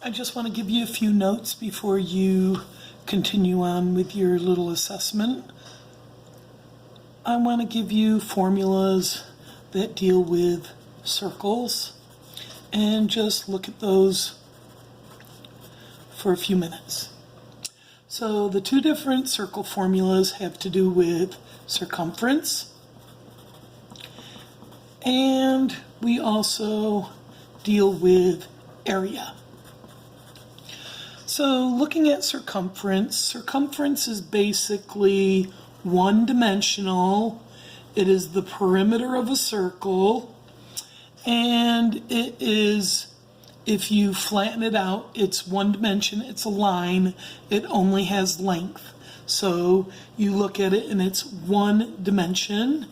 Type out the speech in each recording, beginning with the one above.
I just want to give you a few notes before you continue on with your little assessment. I want to give you formulas that deal with circles and just look at those for a few minutes. So the two different circle formulas have to do with circumference, and we also deal with area. So looking at circumference, circumference is basically one-dimensional. It is the perimeter of a circle, and it is, if you flatten it out, it's one dimension, it's a line, it only has length. So you look at it and it's one dimension,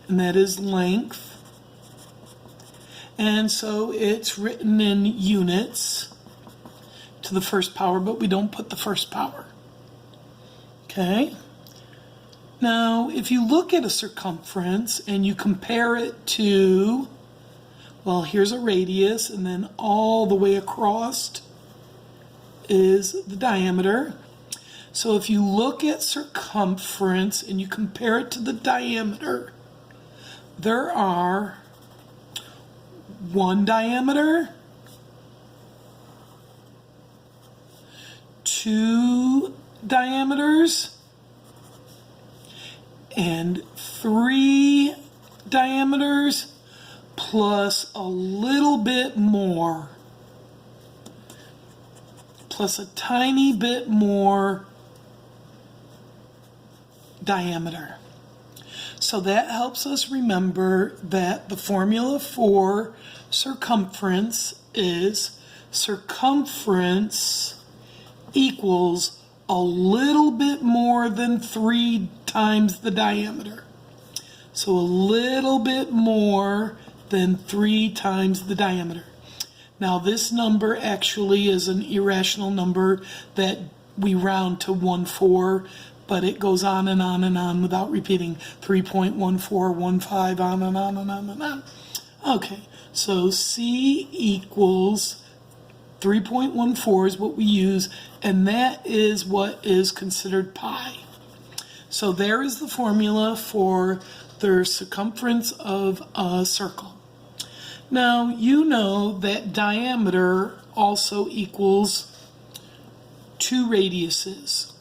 and that is length. And so it's written in units to the first power, but we don't put the first power. Okay? Now, if you look at a circumference and you compare it to, well, here's a radius, and then all the way across is the diameter. So if you look at circumference and you compare it to the diameter, there are one diameter, two diameters, and three diameters, plus a little bit more, plus a tiny bit more diameter. So that helps us remember that the formula for circumference is circumference equals a little bit more than 3 times the diameter. So a little bit more than 3 times the diameter. Now this number actually is an irrational number that we round to 1/4, but it goes on and on and on without repeating. 3.1415, on and on and on and on. Okay, so C equals 3.14 is what we use, and that is what is considered pi. So there is the formula for the circumference of a circle. Now, you know that diameter also equals 2 radiuses.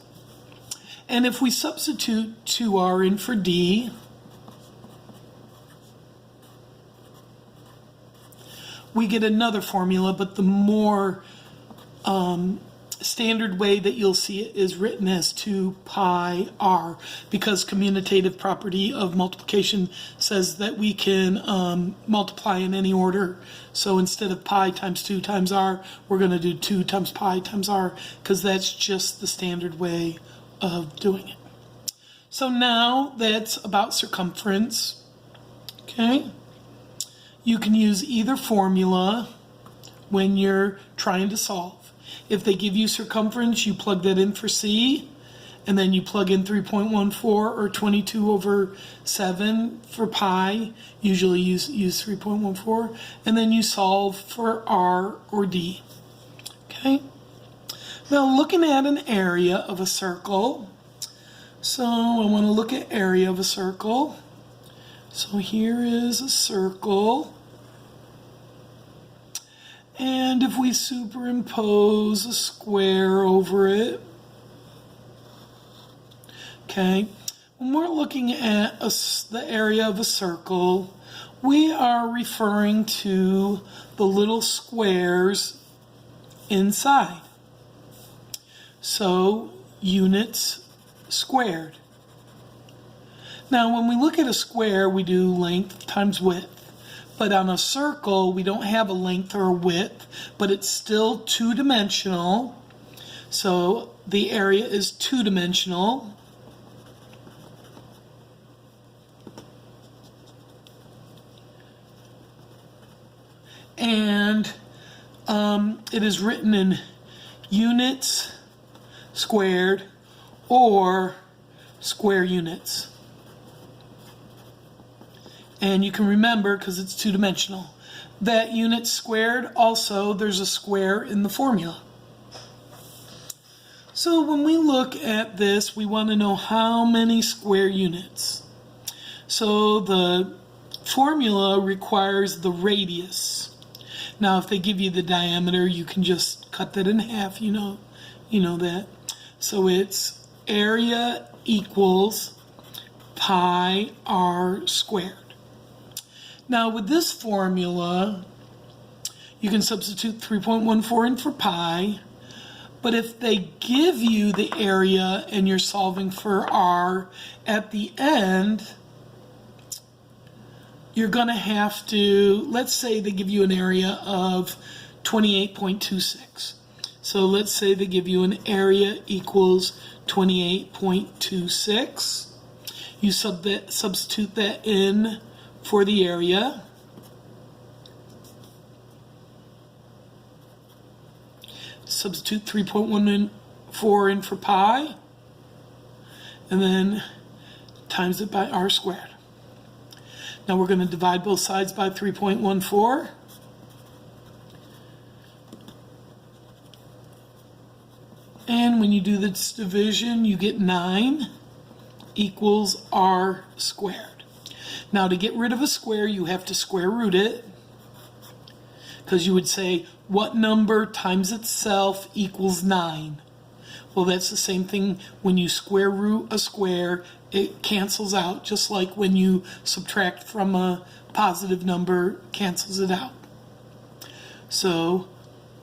And if we substitute 2r in for d, we get another formula, but the more standard way that you'll see it is written as 2 pi r, because commutative property of multiplication says that we can multiply in any order. So instead of pi times 2 times r, we're going to do 2 times pi times r, because that's just the standard way of doing it. So now that's about circumference. Okay? You can use either formula when you're trying to solve. If they give you circumference, you plug that in for C, and then you plug in 3.14 or 22/7 for pi. Usually use 3.14, and then you solve for R or D. Okay? Now looking at an area of a circle, so I want to look at area of a circle. So here is a circle. And if we superimpose a square over it, okay, when we're looking at the area of a circle, we are referring to the little squares inside. So, units squared. Now, when we look at a square, we do length times width. But on a circle, we don't have a length or a width, but it's still two-dimensional. So the area is two-dimensional. And it is written in units squared or square units. And you can remember because it's two-dimensional. that unit squared, also there's a square in the formula. So when we look at this, we want to know how many square units. So the formula requires the radius. Now if they give you the diameter, you can just cut that in half, you know that. So it's area equals pi r squared. Now with this formula, you can substitute 3.14 in for pi, but if they give you the area and you're solving for r at the end, you're going to have to, let's say they give you an area of 28.26. So let's say they give you an area equals 28.26. You substitute that in for the area. Substitute 3.14 in for pi, and then times it by r squared. Now we're going to divide both sides by 3.14. And when you do this division, you get 9 equals r squared. Now to get rid of a square, you have to square root it, because you would say, what number times itself equals 9? Well, that's the same thing when you square root a square, it cancels out, just like when you subtract from a positive number, cancels it out. So,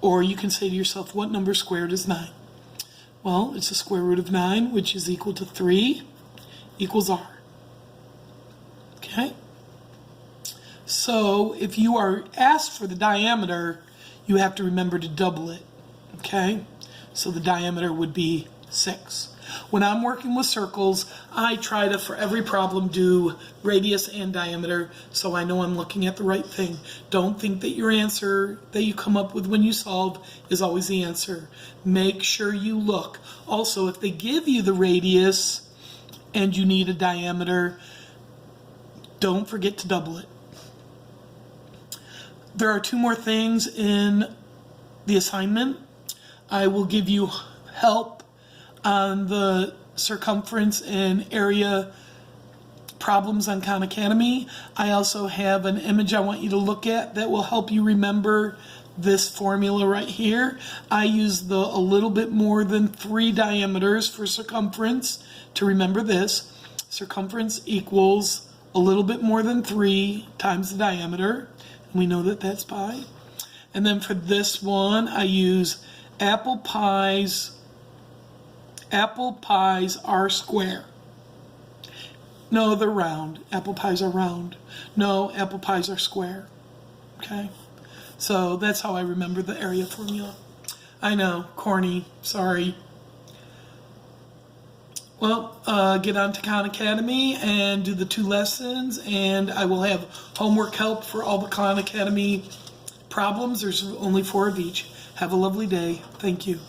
or you can say to yourself, what number squared is 9? Well, it's the square root of 9, which is equal to 3, equals r. Okay? So, if you are asked for the diameter, you have to remember to double it. Okay? So the diameter would be 6. When I'm working with circles, I try to, for every problem, do radius and diameter, so I know I'm looking at the right thing. Don't think that your answer that you come up with when you solve is always the answer. Make sure you look. Also, if they give you the radius and you need a diameter, don't forget to double it. There are 2 more things in the assignment. I will give you help on the circumference and area problems on Khan Academy. I also have an image I want you to look at that will help you remember this formula right here. I use the a little bit more than 3 diameters for circumference to remember this. Circumference equals a little bit more than 3 times the diameter. We know that that's pi. And then for this one, I use apple pies are square. No, they're round. Apple pies are round. No, apple pies are square. Okay? So that's how I remember the area formula. I know, corny, sorry. Well, get on to Khan Academy and do the 2 lessons, and I will have homework help for all the Khan Academy problems. There's only 4 of each. Have a lovely day. Thank you.